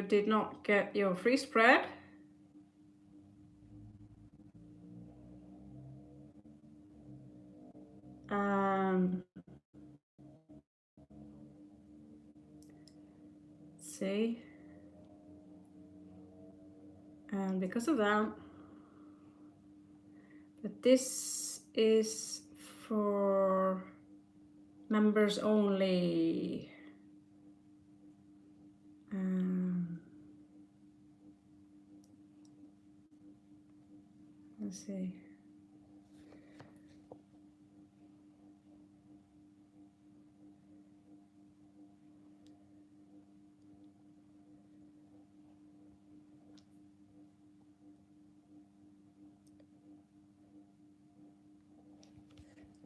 did not get your free spread, let's see, and because of that, but this is for members only. Let's see.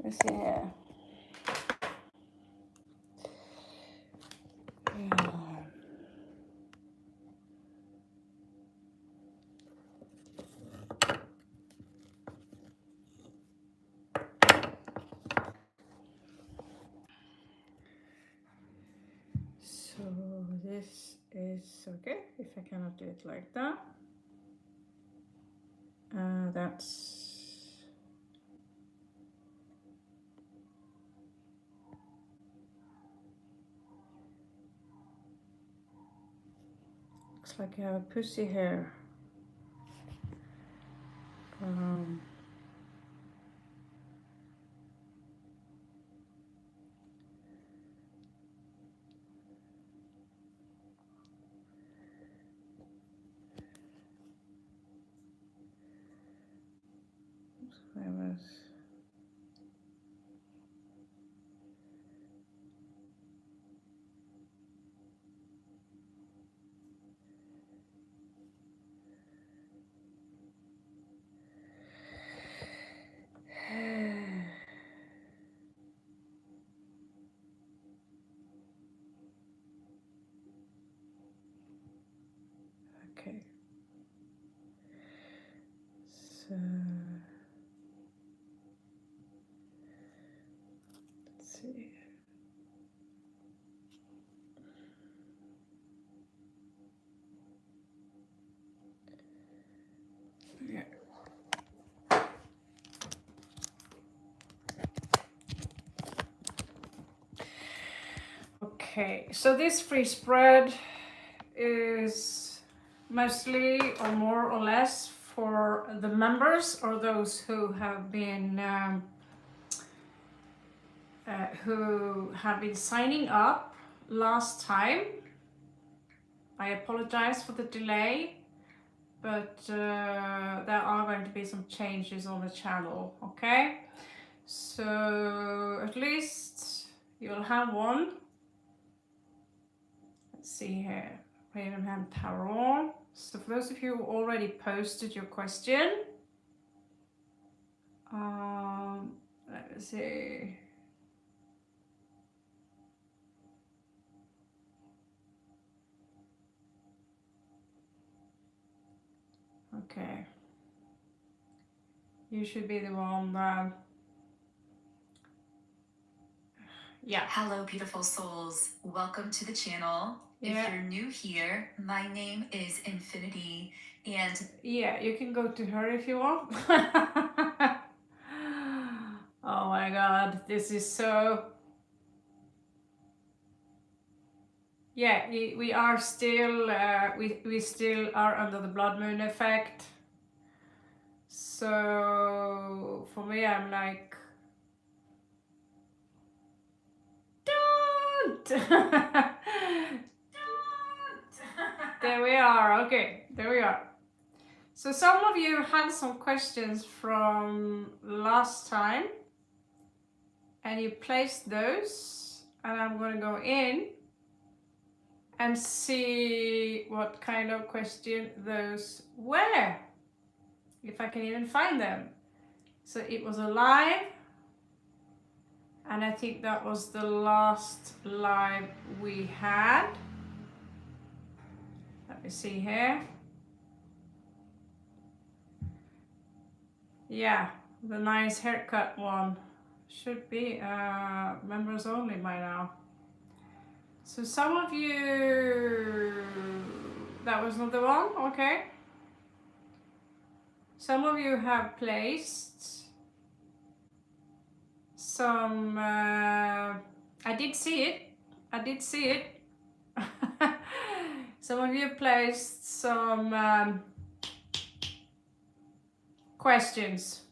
Let's see here. Yeah. So this is okay if I cannot do it like that. That's looks like I have a pussy hair. I was okay. So let's see. Yeah. Okay, so this free spread is mostly or more or less for the members or those who have been signing up last time. I apologize for the delay, but there are going to be some changes on the channel, okay? So at least you'll have one. Let's see here, RAVENHEIM Tarot. So for those of you who already posted your question, let me see. Okay. You should be the one yeah. Hello, beautiful souls. Welcome to the channel. Yeah. If you're new here, my name is Infinity, and yeah, you can go to her if you want. Oh my god, this is so... Yeah, we are still, we still are under the blood moon effect. So for me, I'm like, don't! There we are, okay, there we are. So some of you had some questions from last time, and you placed those, and I'm going to go in and see what kind of question those were, if I can even find them. So it was a live, and I think that was the last live we had. Let me see here. Yeah, the nice haircut one. Should be members only by now. So some of you that was not the one. Okay. Some of you have placed some. I did see it. I did see it. Some of you placed some questions.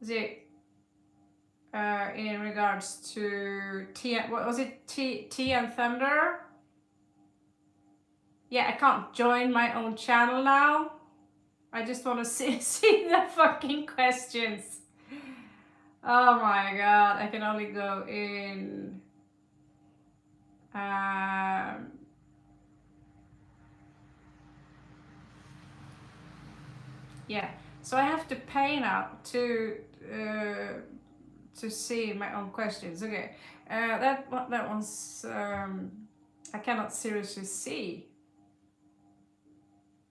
Is it in regards to tea? What was it? Tea and Thunder? Yeah, I can't join my own channel now. I just want to see the fucking questions. Oh my god, I can only go in. Yeah, so I have to pay now to see my own questions. Okay, that one's I cannot seriously see.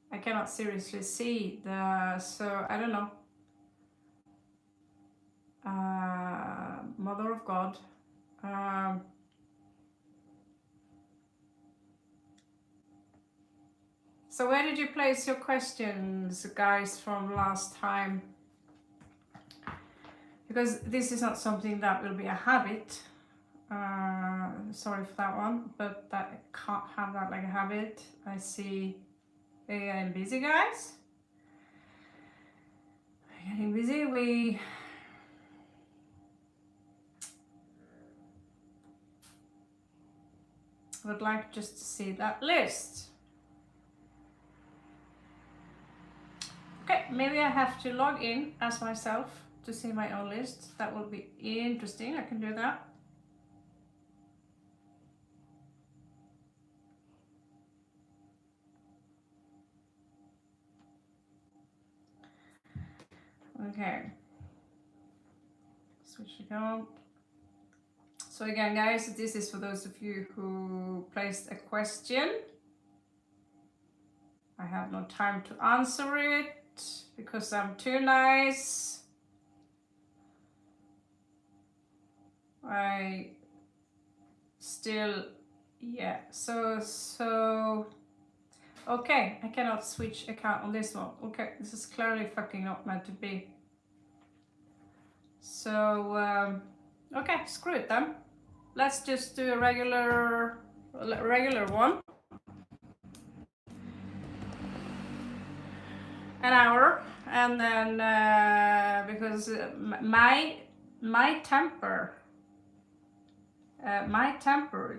I cannot seriously see the, so I don't know. Mother of God. So where did you place your questions, guys, from last time? Because this is not something that will be a habit. Sorry for that one, but that I can't have that like a habit. I see we're getting busy, guys. We're getting busy. We would like just to see that list. Okay, maybe I have to log in as myself to see my own list. That will be interesting. I can do that. Okay. Switch it on. So again, guys, this is for those of you who placed a question. I have no time to answer it because I'm too nice. I still, yeah, so, okay, I cannot switch account on this one. Okay, this is clearly fucking not meant to be. So, okay, screw it then. Let's just do a regular one. An hour, and then because my temper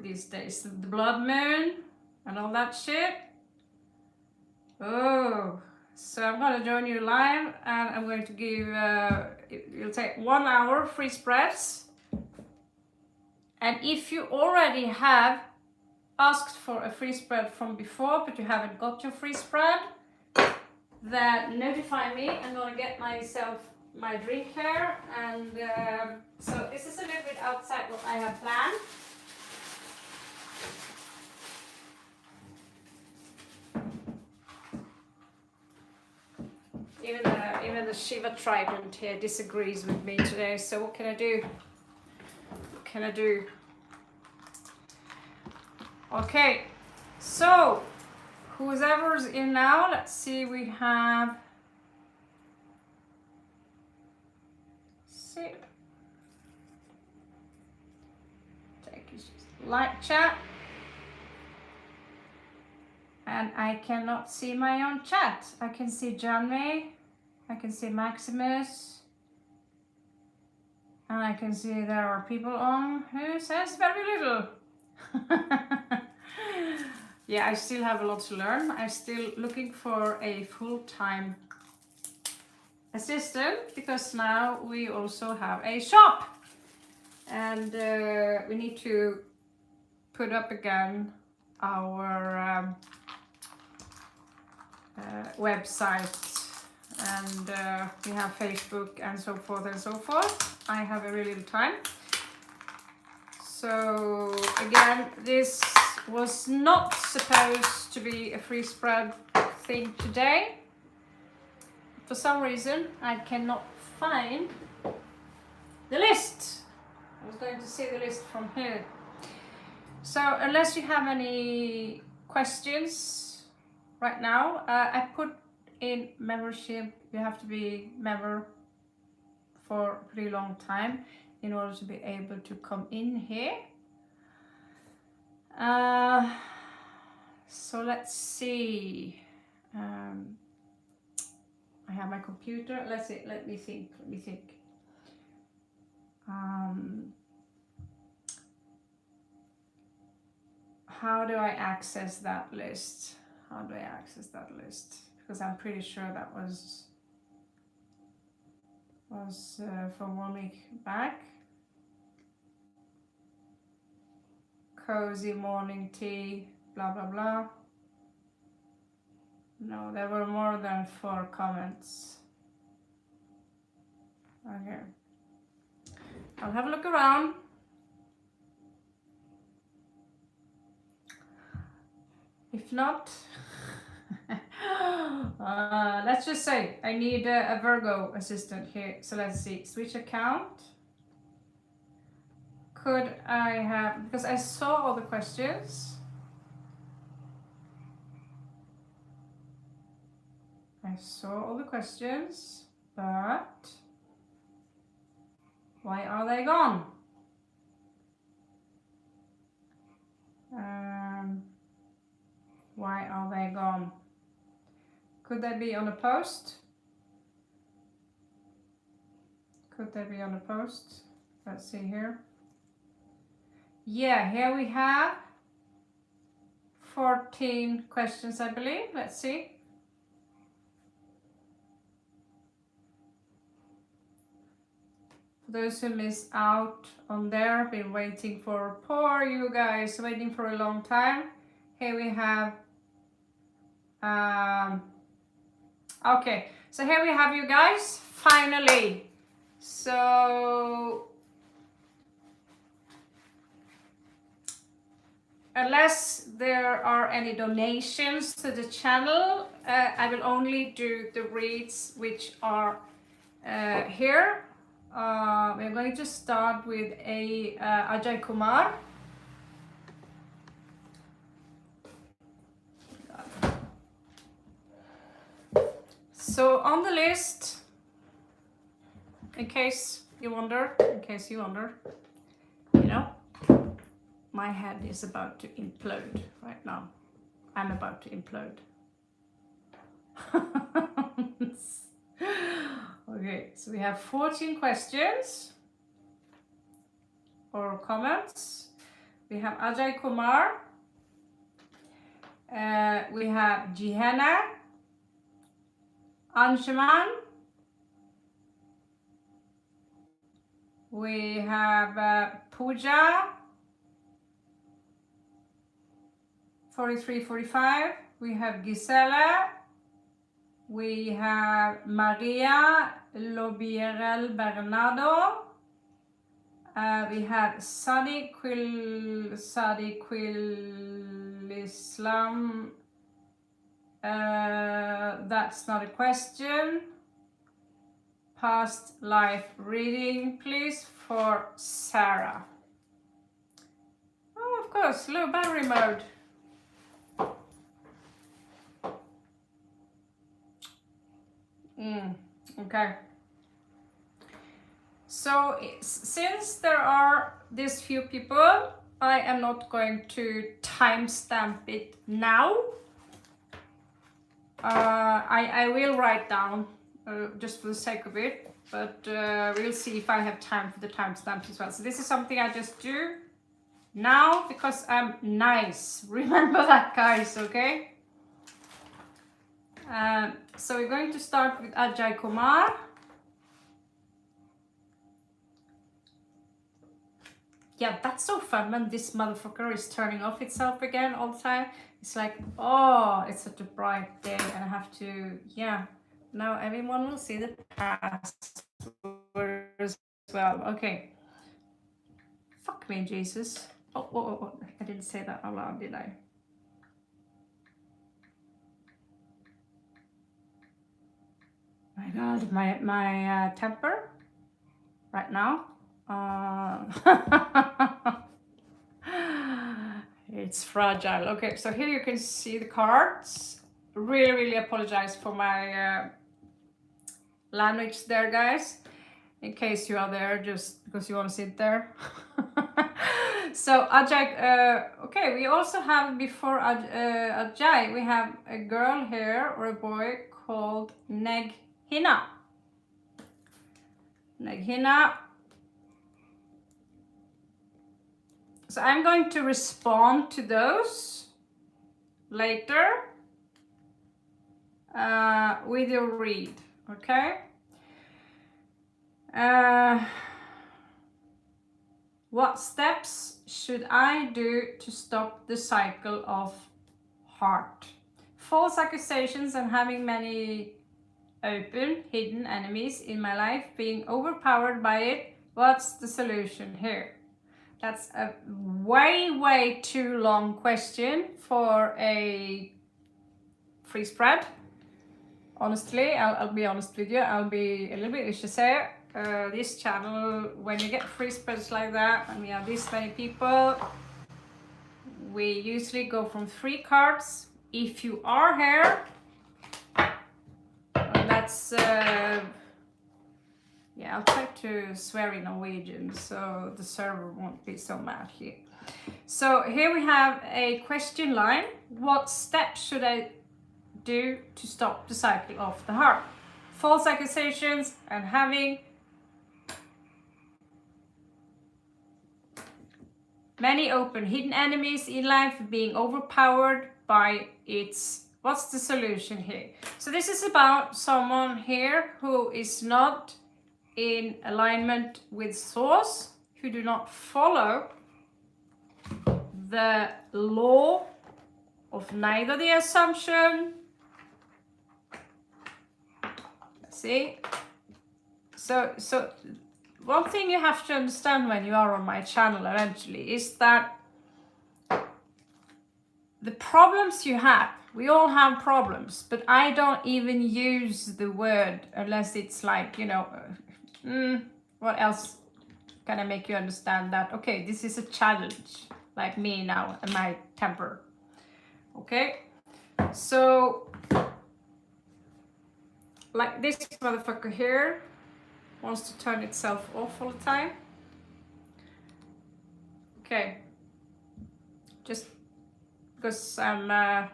these days, the blood moon and all that shit. Oh, so I'm gonna join you live, and I'm going to give it'll take 1 hour free spreads. And if you already have asked for a free spread from before, but you haven't got your free spread, then notify me. I'm gonna get myself my drink here, and so this is a little bit outside what I have planned. Even the Shiva Trident here disagrees with me today, so what can I do? What can I do? Okay, so whoever's in now, let's see, we have take light chat, and I cannot see my own chat. I can see Janme, I can see Maximus, and I can see there are people on who says very little. Yeah, I still have a lot to learn. I'm still looking for a full-time assistant, because now we also have a shop, and we need to put up again our website, and we have Facebook and so forth and so forth. I have very little time. So again, this was not supposed to be a free spread thing today. For some reason, I cannot find the list. I was going to see the list from here. So unless you have any questions, right now. I put in membership. You have to be member for a pretty long time in order to be able to come in here. So let's see. I have my computer. Let's see. Let me think. How do I access that list? Because I'm pretty sure that was from 1 week back. Cozy morning tea, blah blah blah. No, there were more than 4 comments. Okay. I'll have a look around. If not, let's just say I need a Virgo assistant here. So let's see, switch account. Could I have, because I saw all the questions. But why are they gone? Why are they gone? Could they be on a post? Let's see here. Yeah, here we have 14 questions, I believe. Let's see. For those who missed out on there, been waiting for, poor you guys, waiting for a long time. Here we have, okay, so here we have you guys, finally. So, unless there are any donations to the channel, I will only do the reads which are here. We're going to start with a Ajay Kumar. So on the list, in case you wonder, you know, my head is about to implode right now. I'm about to implode. Okay, so we have 14 questions or comments. We have Ajay Kumar. We have Jihanna, Anshuman. We have Pooja, 4345. We have Gisela. We have Maria Lobierel Bernardo. We have Sadi Quil Islam. That's not a question. Past life reading, please, for Sarah. Oh, of course, low battery mode. Okay. So since there are these few people, I am not going to timestamp it now. I will write down just for the sake of it, but we'll see if I have time for the timestamps as well. So this is something I just do now because I'm nice. Remember that, guys, okay? So we're going to start with Ajay Kumar. Yeah, that's so fun when this motherfucker is turning off itself again all the time. It's like, oh, it's such a bright day and I have to, yeah. Now everyone will see the password as well. Okay. Fuck me, Jesus. Oh. I didn't say that out loud, did I? My God, my temper right now. It's fragile. Okay, so here you can see the cards really apologize for my language there, guys. In case you are there just because you want to sit there. So Ajay, okay, we also have before Ajay, we have a girl here or a boy called Neghina. Neghina. So I'm going to respond to those later with your read, okay? What steps should I do to stop the cycle of heart? False accusations and having many open, hidden enemies in my life, being overpowered by it. What's the solution here? That's a way too long question for a free spread. Honestly, I'll be honest with you. I'll be a little bit say this channel, when you get free spreads like that, and we have this many people, we usually go from 3 cards. If you are here, that's yeah, I'll try to swear in Norwegian so the server won't be so mad here. So here we have a question line. What steps should I do to stop the cycle of the heart? False accusations and having many open hidden enemies in life, being overpowered by its. What's the solution here? So this is about someone here who is not in alignment with source, who do not follow the law of neither the assumption. See? So one thing you have to understand when you are on my channel eventually is that the problems you have, we all have problems, but I don't even use the word unless it's like, you know, what else can I make you understand that? Okay, this is a challenge, like me now and my temper. Okay, so like this motherfucker here wants to turn itself off all the time. Okay, just because I'm a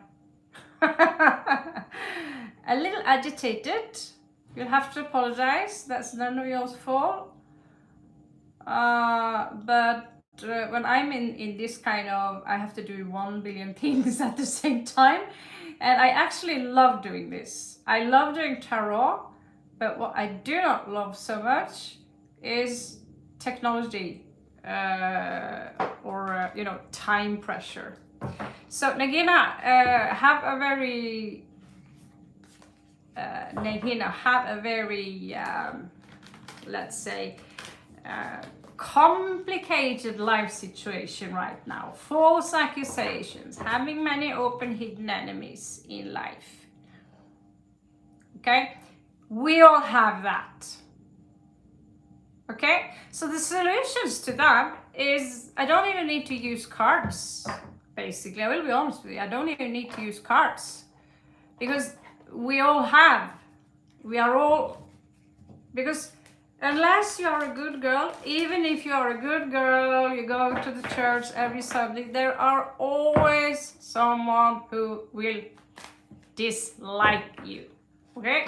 little agitated, you'll have to apologize. That's none of your fault. But when I'm in this kind of, I have to do 1 billion things at the same time, and I actually love doing this. I love doing tarot, but what I do not love so much is technology or you know, time pressure. So Neghina, have a very let's say complicated life situation right now. False accusations, having many open hidden enemies in life. Okay, we all have that. Okay, so the solutions to that is, I don't even need to use cards. Basically, I will be honest with you, I don't even need to use cards, because we all have, we are all, because unless you are a good girl, even if you are a good girl, you go to the church every Sunday, there are always someone who will dislike you. Okay,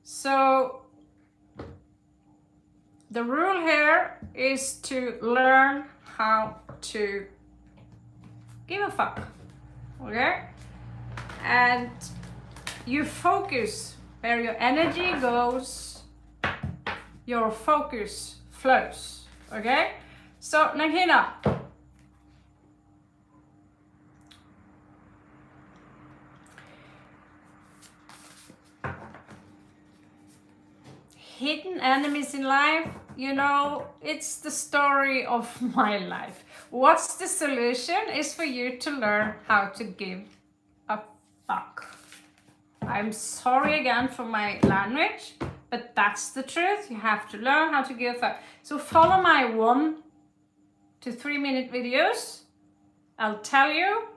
so the rule here is to learn how to give a fuck. Okay, and you focus where your energy goes, your focus flows. Okay, so Neghina, hidden enemies in life, you know, it's the story of my life. What's the solution is for you to learn how to give a fuck. I'm sorry again for my language, but that's the truth. You have to learn how to give a fuck. So follow my 1 to 3 minute videos. I'll tell you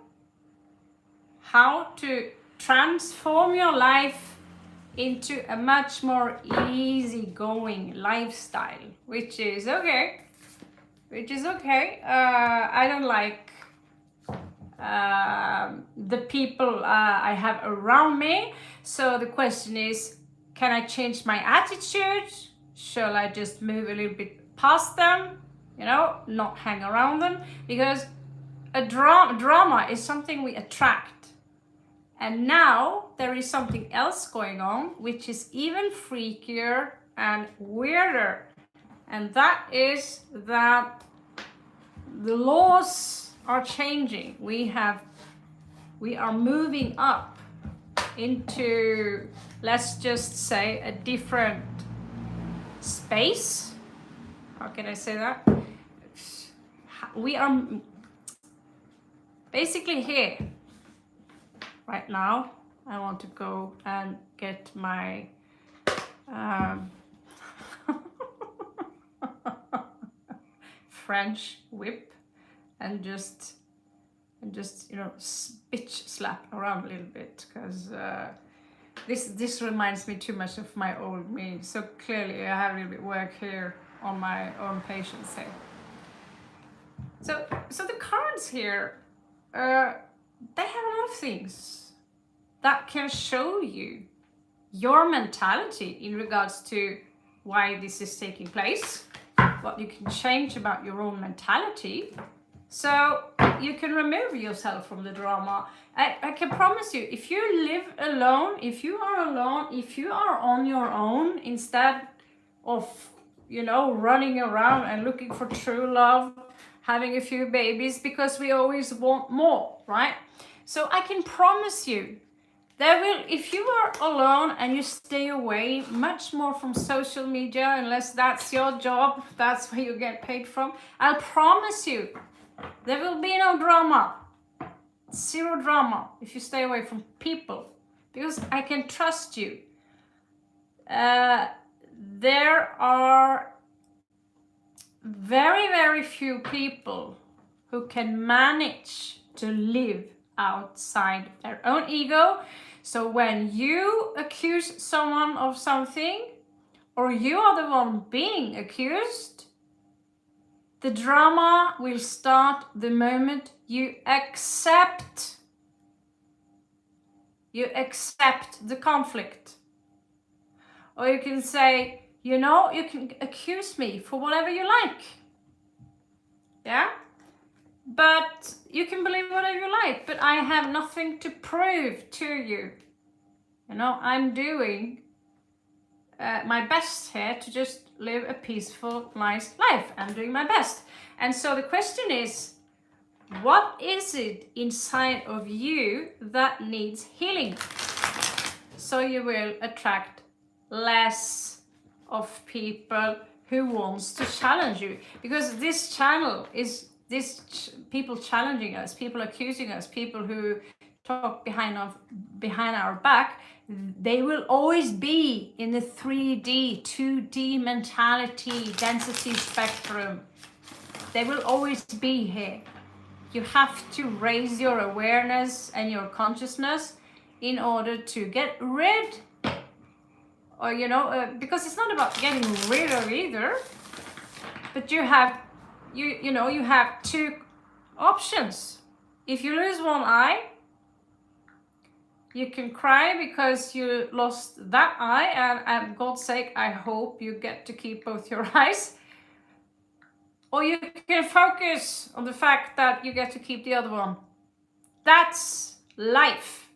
how to transform your life into a much more easygoing lifestyle, which is okay. I don't like the people I have around me. So the question is, can I change my attitude? Shall I just move a little bit past them? You know, not hang around them? Because a drama is something we attract. And now there is something else going on, which is even freakier and weirder. And that is that the laws are changing. We are moving up into, let's just say, a different space. How can I say that? We are basically here right now. I want to go and get my French whip and just you know, bitch slap around a little bit, because this reminds me too much of my old me. So clearly I have a little bit work here on my own patience here. So the cards here, they have a lot of things that can show you your mentality in regards to why this is taking place, what you can change about your own mentality, so you can remove yourself from the drama. I can promise you, if you live alone, if you are alone, if you are on your own, instead of, you know, running around and looking for true love, having a few babies, because we always want more, right? So I can promise you, there will, if you are alone and you stay away much more from social media, unless that's your job, that's where you get paid from, I'll promise you, there will be no drama. Zero drama if you stay away from people, because I can trust you. There are very, very few people who can manage to live outside their own ego. So when you accuse someone of something, or you are the one being accused, the drama will start the moment you accept the conflict. Or you can say, you know, you can accuse me for whatever you like. Yeah? But you can believe whatever you like, but I have nothing to prove to you. You know, I'm doing my best here to just live a peaceful, nice life. I'm doing my best. And so the question is, what is it inside of you that needs healing? So you will attract less of people who wants to challenge you. Because this channel is people challenging us, people accusing us, people who talk behind our back. They will always be in the 3D, 2D mentality, density spectrum. They will always be here. You have to raise your awareness and your consciousness in order to get rid, or you know, because it's not about getting rid of either, but you have two options. If you lose one eye, you can cry because you lost that eye, and God's sake, I hope you get to keep both your eyes. Or you can focus on the fact that you get to keep the other one. That's life.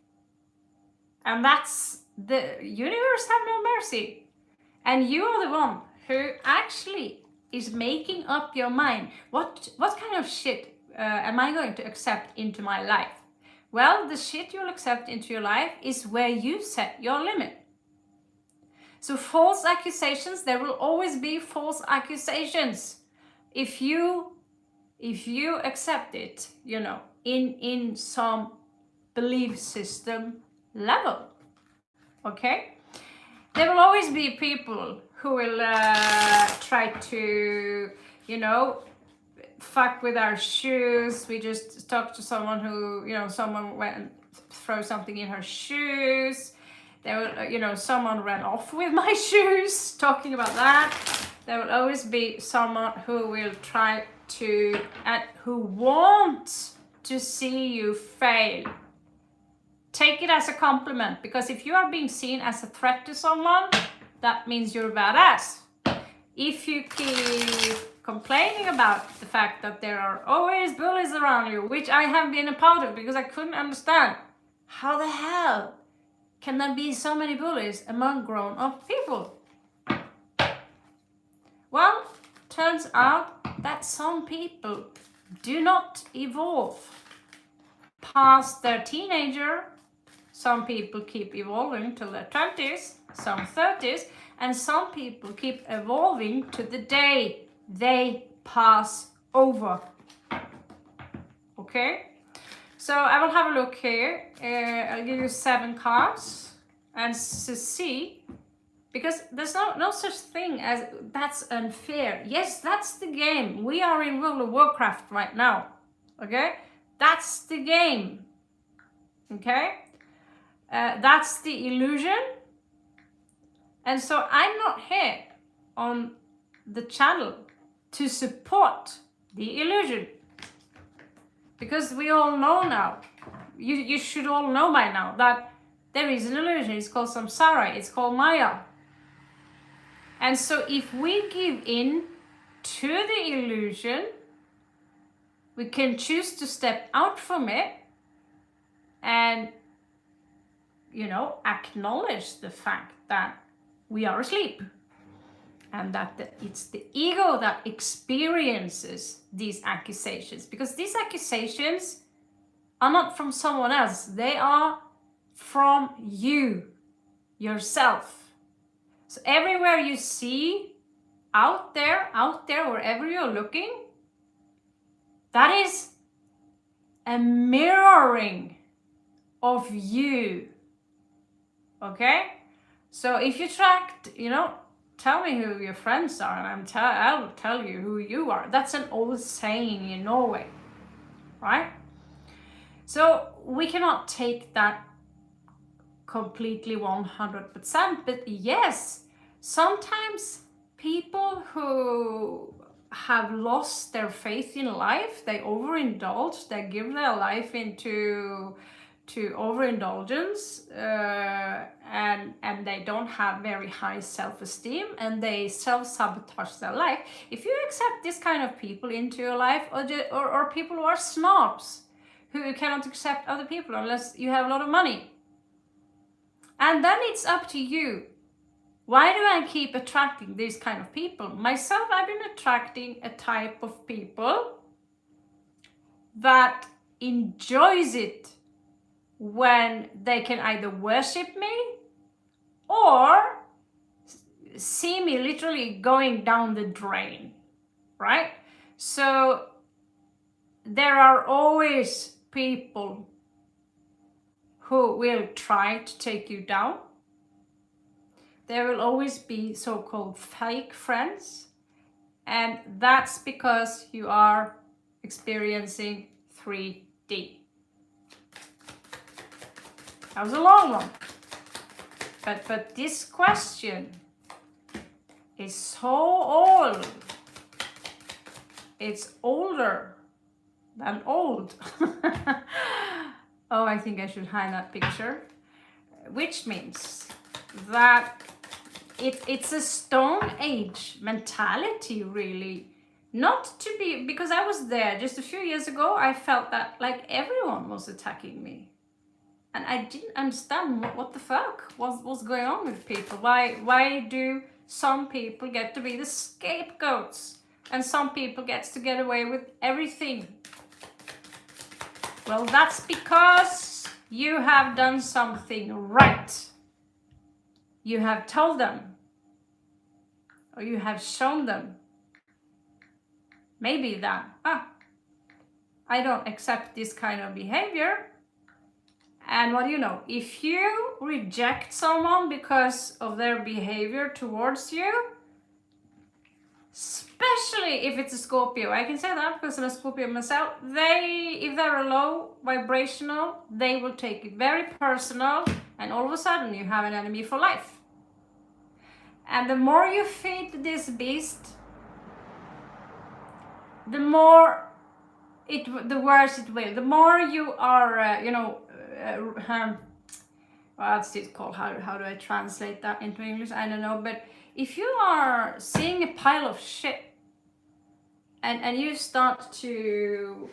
And that's, the universe have no mercy. And you are the one who actually is making up your mind. What kind of shit am I going to accept into my life? Well, the shit you'll accept into your life is where you set your limit. So false accusations, there will always be false accusations. If you accept it, you know, in some belief system level, okay? There will always be people who will try to, you know, fuck with our shoes. We just talked to someone who, you know, someone went throw something in her shoes. There will, you know, someone ran off with my shoes, talking about that. There will always be someone who will try to, and who wants to see you fail. Take it as a compliment, because if you are being seen as a threat to someone, that means you're a badass. If you keep complaining about the fact that there are always bullies around you, which I have been a part of because I couldn't understand, how the hell can there be so many bullies among grown-up people? Well, turns out that some people do not evolve past their teenager. Some people keep evolving till their 20s, some 30s, and some people keep evolving to the day they pass over. Okay? So I will have a look here. I'll give you 7 cards and to see, because there's no such thing as that's unfair. Yes, that's the game. We are in World of Warcraft right now. Okay? That's the game. Okay? That's the illusion. And so I'm not here on the channel to support the illusion. Because we all know now, you should all know by now, that there is an illusion. It's called samsara, it's called Maya. And so if we give in to the illusion, we can choose to step out from it and, you know, acknowledge the fact that we are asleep. And that it's the ego that experiences these accusations. Because these accusations are not from someone else. They are from you, yourself. So everywhere you see, out there, wherever you're looking, that is a mirroring of you. Okay? So if you tracked, you know, tell me who your friends are and I'll tell you who you are. That's an old saying in Norway, right? So we cannot take that completely 100%, but yes, sometimes people who have lost their faith in life, they overindulge, they give their life into overindulgence, and they don't have very high self-esteem, and they self-sabotage their life. If you accept this kind of people into your life, or people who are snobs, who cannot accept other people unless you have a lot of money, and then it's up to you. Why do I keep attracting these kind of people? Myself, I've been attracting a type of people that enjoys it when they can either worship me or see me literally going down the drain, right? So there are always people who will try to take you down. There will always be so-called fake friends, and that's because you are experiencing 3D. That was a long one. But this question is so old. It's older than old. Oh, I think I should hide that picture. Which means that it's a Stone Age mentality, really. Not to be, because I was there just a few years ago, I felt that like everyone was attacking me. And I didn't understand what the fuck was going on with people. Why do some people get to be the scapegoats and some people get to get away with everything? Well, that's because you have done something right. You have told them, or you have shown them, maybe that, I don't accept this kind of behavior. And what do you know? If you reject someone because of their behavior towards you, Especially if it's a Scorpio. I can say that because I'm a Scorpio myself. If they're low vibrational, they will take it very personal, and all of a sudden you have an enemy for life. And the more you feed this beast, the more the worse it will. The more you are, what's it called? How do I translate that into English? I don't know. But if you are seeing a pile of shit and you start to,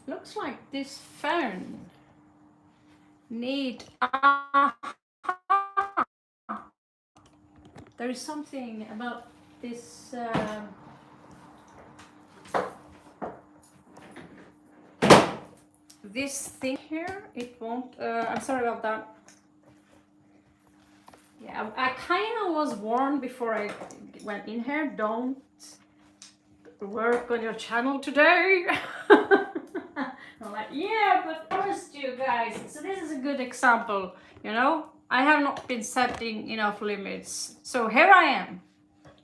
looks like this phone need. There is something about this. This thing here, it won't. I'm sorry about that. Yeah, I kind of was warned before I went in here. Don't work on your channel today. I'm like, yeah, but first, you guys. So this is a good example. You know, I have not been setting enough limits, so here I am,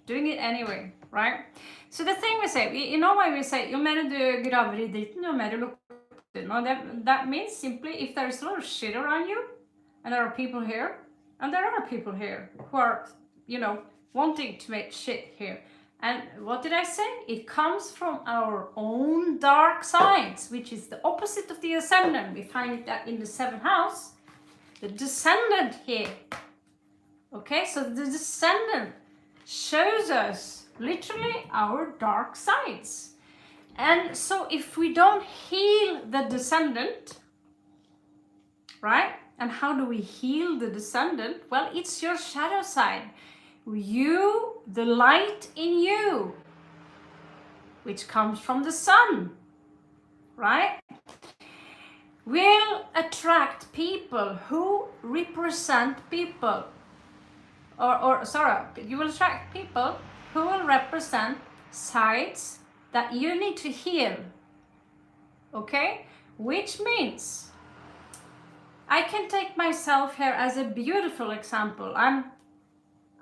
doing it anyway, right? So the thing we say, you know why we say, jo mer du graver I dritten, jo mer lukter. No, that means simply if there's a lot of shit around you, and there are people here, and there are people here who are, wanting to make shit here. And what did I say? It comes from our own dark sides, which is the opposite of the ascendant. We find it in the 7th house, the descendant here. Okay, so the descendant shows us literally our dark sides. And so if we don't heal the descendant, right? And how do we heal the descendant? Well, it's your shadow side. You, the light in you, which comes from the sun, right? Will attract people who represent people. You will attract people who will represent sides that you need to heal, okay? Which means, I can take myself here as a beautiful example.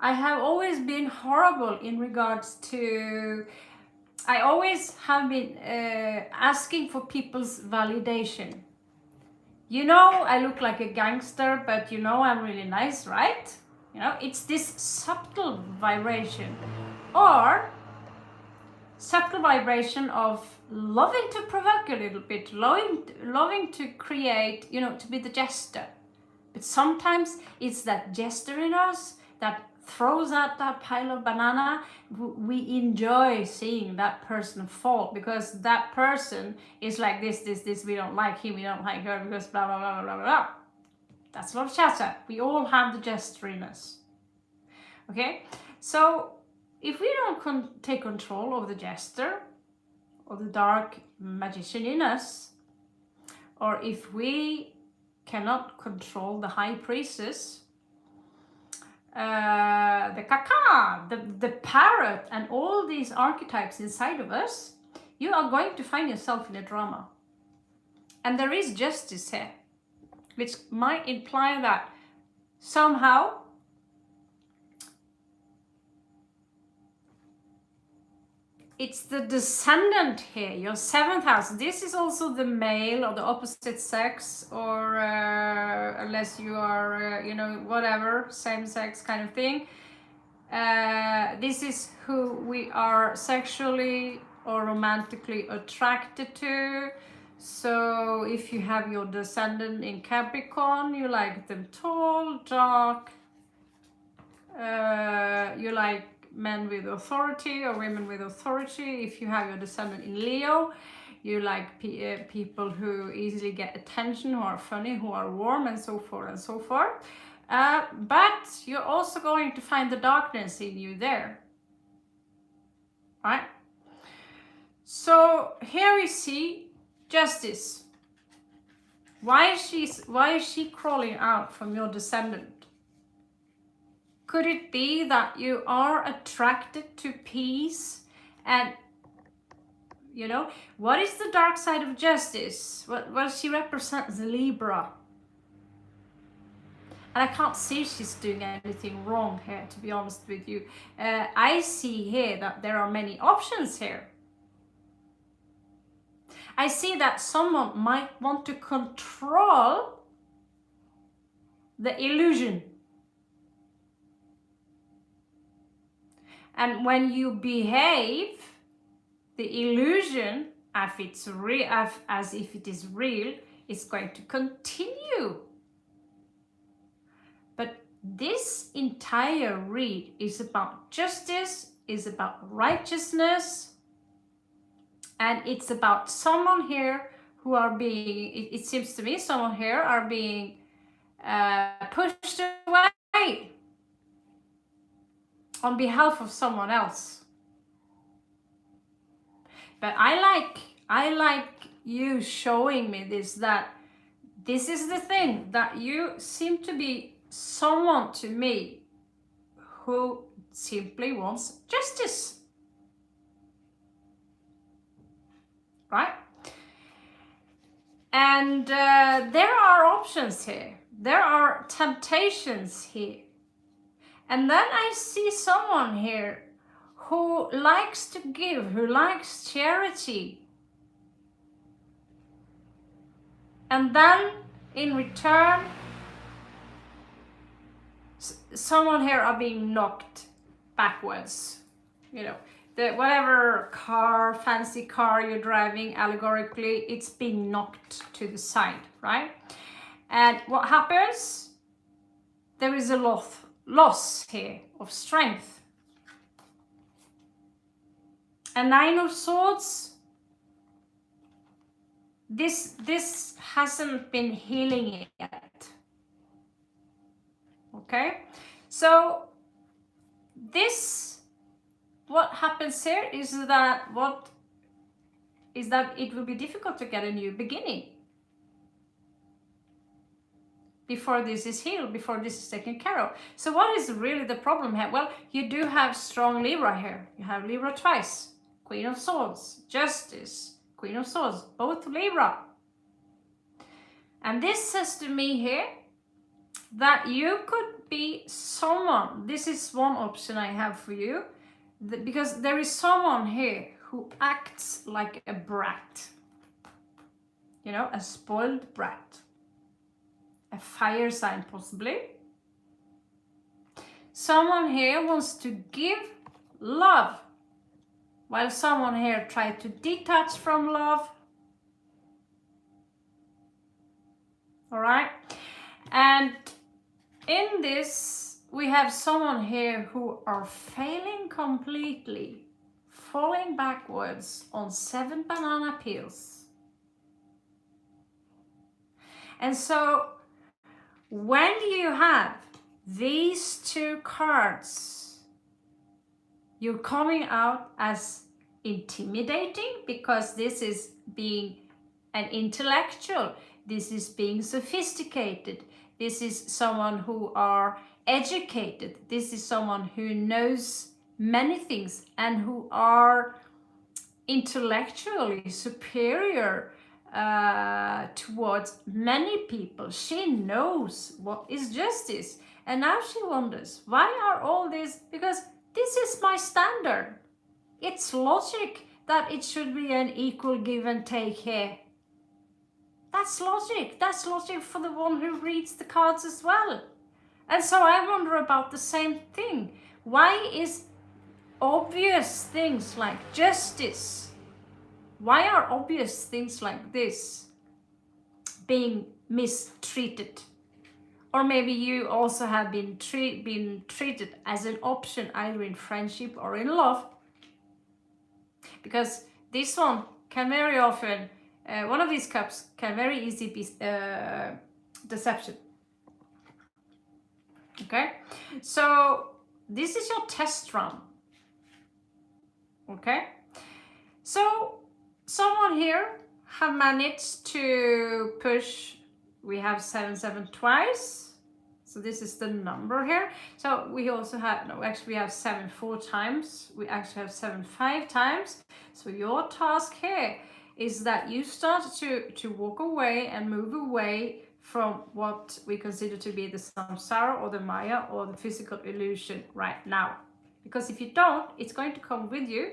I have always been horrible in regards to, I always have been asking for people's validation. You know, I look like a gangster, but you know I'm really nice, right? You know, it's this subtle vibration, or subtle vibration of loving to provoke a little bit, loving to create, to be the jester. But sometimes it's that jester in us that throws out that pile of banana. We enjoy seeing that person fall, because that person is like this, we don't like him, we don't like her, because blah, blah, blah, blah, blah. That's a lot of chatter. We all have the jester in us. Okay? So, if we don't take control of the jester, or the dark magician in us, or if we cannot control the high priestess, the kaka, the parrot, and all these archetypes inside of us, you are going to find yourself in a drama. And there is justice here, which might imply that somehow it's the descendant here, your 7th house. This is also the male or the opposite sex, or unless you are, whatever, same sex kind of thing. This is who we are sexually or romantically attracted to. So if you have your descendant in Capricorn, you like them tall, dark, you like men with authority or women with authority. If you have your descendant in Leo, you like people who easily get attention, who are funny, who are warm, and so forth and so forth. But you're also going to find the darkness in you there, right? So here we see justice. Why is she crawling out from your descendant? Could it be that you are attracted to peace? And, what is the dark side of justice? What she represents, the Libra. And I can't see she's doing anything wrong here, to be honest with you. I see here that there are many options here. I see that someone might want to control the illusion. And when you behave, the illusion, as if it is real, is going to continue. But this entire read is about justice, is about righteousness, and it's about someone here who are being, it seems to me, someone here are being pushed away on behalf of someone else. But I like you showing me this, that this is the thing, that you seem to be someone to me who simply wants justice. Right? And there are options here. There are temptations here. And then I see someone here who likes to give, who likes charity. And then in return, someone here are being knocked backwards. You know, whatever car, fancy car you're driving, allegorically, it's being knocked to the side, right? And what happens? There is a loss here of strength. And Nine of Swords, this hasn't been healing yet. Okay? So this, what happens here is that it will be difficult to get a new beginning before this is healed, before this is taken care of. So what is really the problem here? Well, you do have strong Libra here. You have Libra twice. Queen of Swords, Justice, Queen of Swords, both Libra. And this says to me here that you could be someone, this is one option I have for you, because there is someone here who acts like a brat. You know, a spoiled brat. A fire sign possibly. Someone here wants to give love, while someone here tried to detach from love. All right? And in this, we have someone here who are failing completely, falling backwards on 7 banana peels. And so, when you have these two cards, you're coming out as intimidating, because this is being an intellectual, this is being sophisticated, this is someone who are educated, this is someone who knows many things and who are intellectually superior towards many people. She knows what is justice, and now she wonders, why are all this? Because this is my standard. It's logic that it should be an equal give and take here. That's logic. That's logic for the one who reads the cards as well. And so I wonder about the same thing. Why is obvious things like justice, why are obvious things like this being mistreated? Or maybe you also have been treated as an option, either in friendship or in love. Because this one can very often, one of these cups can very easily be deception. Okay? So this is your test run. Okay? So someone here have managed to push, we have 7-7 twice, so this is the number here. So we also have, no, actually we have 7 4 times, we actually have 7 5 times. So your task here is that you start to walk away and move away from what we consider to be the samsara or the maya or the physical illusion right now. Because if you don't, it's going to come with you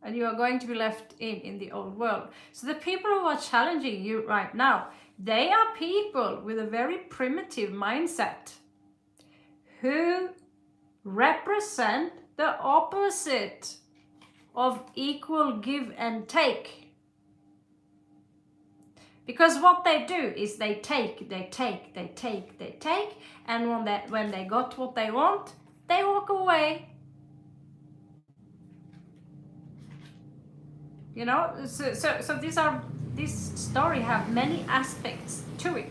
and you are going to be left in the old world. So the people who are challenging you right now, they are people with a very primitive mindset who represent the opposite of equal give and take. Because what they do is they take, and when they got what they want, they walk away. You know, so this story have many aspects to it.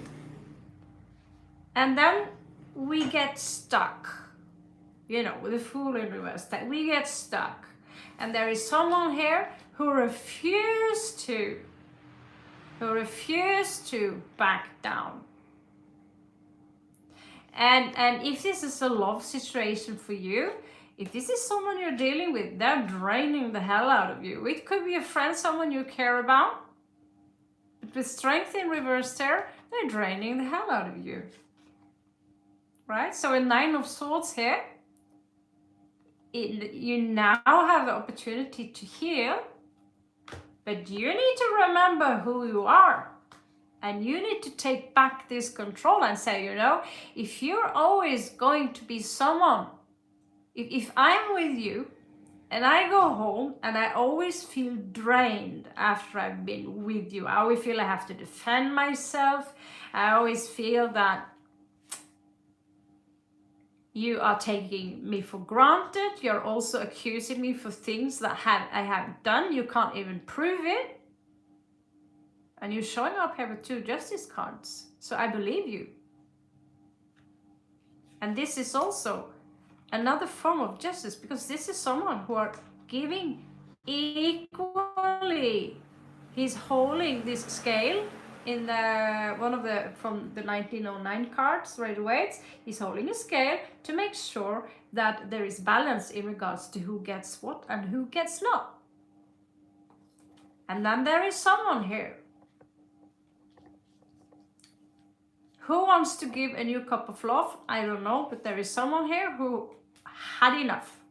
And then we get stuck, you know, with the Fool in reverse, that we get stuck. And there is someone here who refused to back down. And if this is a love situation for you, if this is someone you're dealing with, they're draining the hell out of you. It could be a friend, someone you care about. But with Strength in reverse there, they're draining the hell out of you. Right? So a 9 of Swords here, you now have the opportunity to heal, but you need to remember who you are. And you need to take back this control and say, you know, if you're always going to be someone, if I'm with you and I go home and I always feel drained after I've been with you, I always feel I have to defend myself, I always feel that you are taking me for granted, you're also accusing me for things that I haven't done, you can't even prove it. And you're showing up here with 2 Justice cards. So I believe you. And this is also another form of justice, because this is someone who are giving equally. He's holding this scale in the one of the from the 1909 cards right away. He's holding a scale to make sure that there is balance in regards to who gets what and who gets not. And then there is someone here who wants to give a new cup of love. I don't know, but there is someone here who had enough.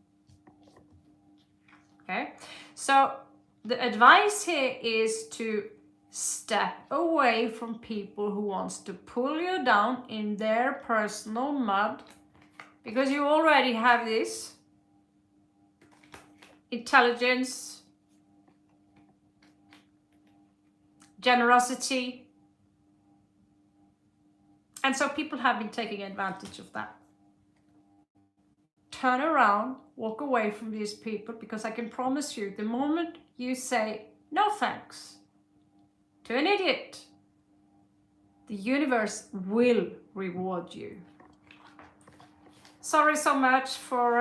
Okay, so the advice here is to step away from people who wants to pull you down in their personal mud, because you already have this intelligence, generosity, and so people have been taking advantage of that. Turn around, walk away from these people, because I can promise you, the moment you say no thanks to an idiot, the universe will reward you. Sorry so much for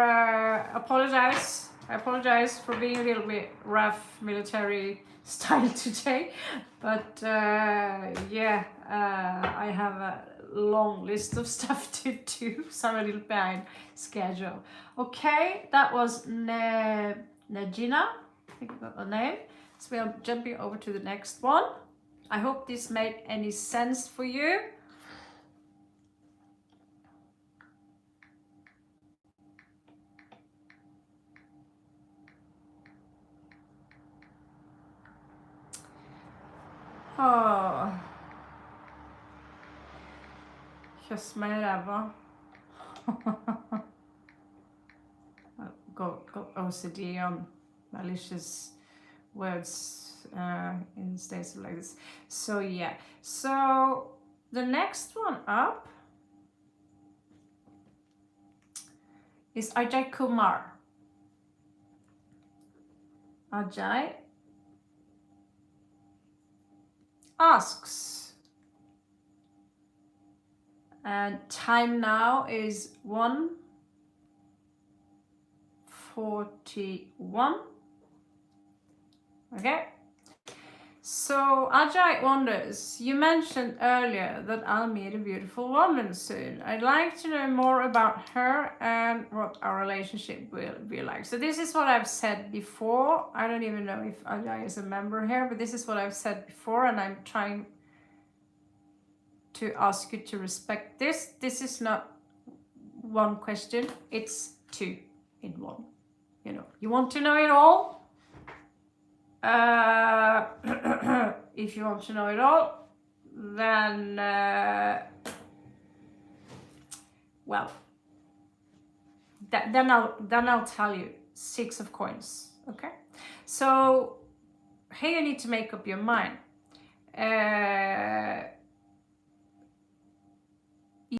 apologize. I apologize for being a little bit rough military style today, but yeah, I have a long list of stuff to do, so I'm a little behind schedule. Okay, that was Najina, I think that's the name. So we are jumping over to the next one. I hope this made any sense for you. Oh. Kyss mig i räva. Got OCD on malicious words in states like this. So yeah, so the next one up is Ajay Kumar. Ajay asks, and time now is 1:41. Okay, so Ajay wonders, you mentioned earlier that I'll meet a beautiful woman soon. I'd like to know more about her and what our relationship will be like. So this is what I've said before. I don't even know if Ajay is a member here, but this is what I've said before, and I'm trying to ask you to respect this. This is not one question, it's two in one. You know, you want to know it all? If you want to know it all, then well, then I'll tell you. 6 of coins. Okay, so here you need to make up your mind.